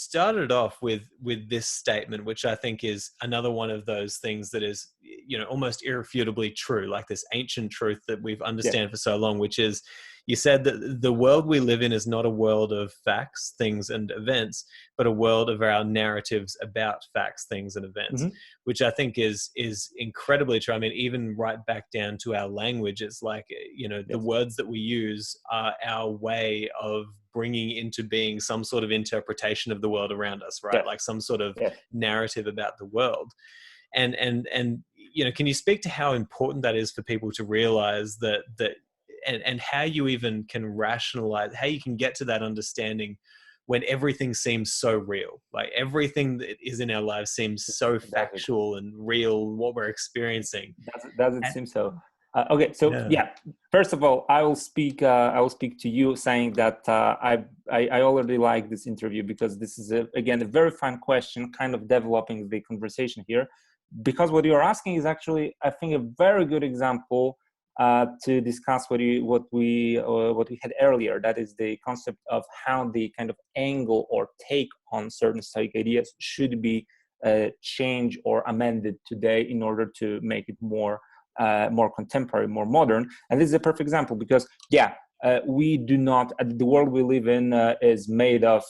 started off with this statement, which I think is another one of those things that is, almost irrefutably true, like this ancient truth that we've understand for so long, which is, you said that the world we live in is not a world of facts, things, and events, but a world of our narratives about facts, things, and events, which I think is incredibly true. I mean, even right back down to our language, it's like, the words that we use are our way of bringing into being some sort of interpretation of the world around us, right? Like some sort of narrative about the world. And can you speak to how important that is for people to realize that and how you even can rationalize, how you can get to that understanding when everything seems so real, like everything that is in our lives seems so factual and real, what we're experiencing. Does it seem so? Okay, so first of all, I will speak to you saying that I already like this interview, because this is again a very fine question, kind of developing the conversation here, because what you're asking is actually, I think, a very good example to discuss what we had earlier. That is the concept of how the kind of angle or take on certain Stoic ideas should be changed or amended today in order to make it more contemporary, more modern. And this is a perfect example, because we do not, the world we live in is made of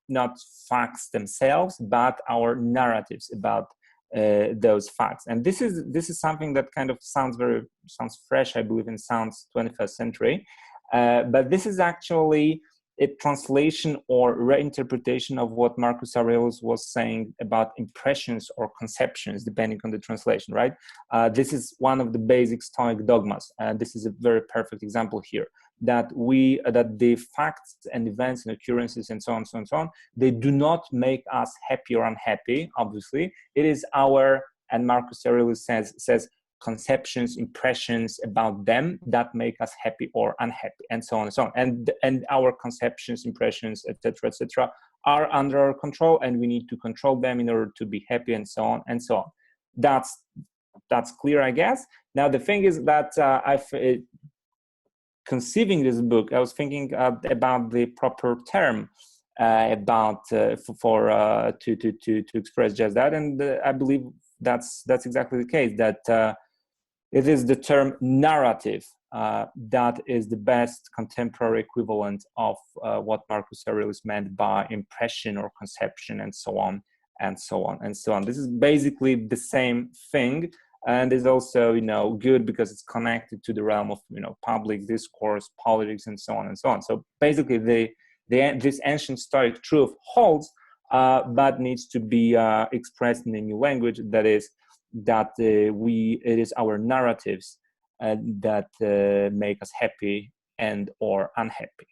not facts themselves, but our narratives about those facts. And this is something that kind of sounds fresh, I believe, and sounds 21st century, but this is actually a translation or reinterpretation of what Marcus Aurelius was saying about impressions or conceptions, depending on the translation, right? This is one of the basic Stoic dogmas, and this is a very perfect example here, that the facts and events and occurrences and so on, they do not make us happy or unhappy, obviously. It is and Marcus Aurelius says, conceptions, impressions about them that make us happy or unhappy, and so on and so on. And our conceptions, impressions, etc., are under our control, and we need to control them in order to be happy, and so on and so on. That's clear, I guess. Now the thing is that conceiving this book, I was thinking about the proper term to express just that, and I believe that's exactly the case. That it is the term narrative that is the best contemporary equivalent of what Marcus Aurelius meant by impression or conception, and so on and so on and so on. This is basically the same thing, and is also good because it's connected to the realm of public discourse, politics, and so on and so on. So basically, this ancient Stoic truth holds, but needs to be expressed in a new language. That is, it is our narratives that make us happy and or unhappy.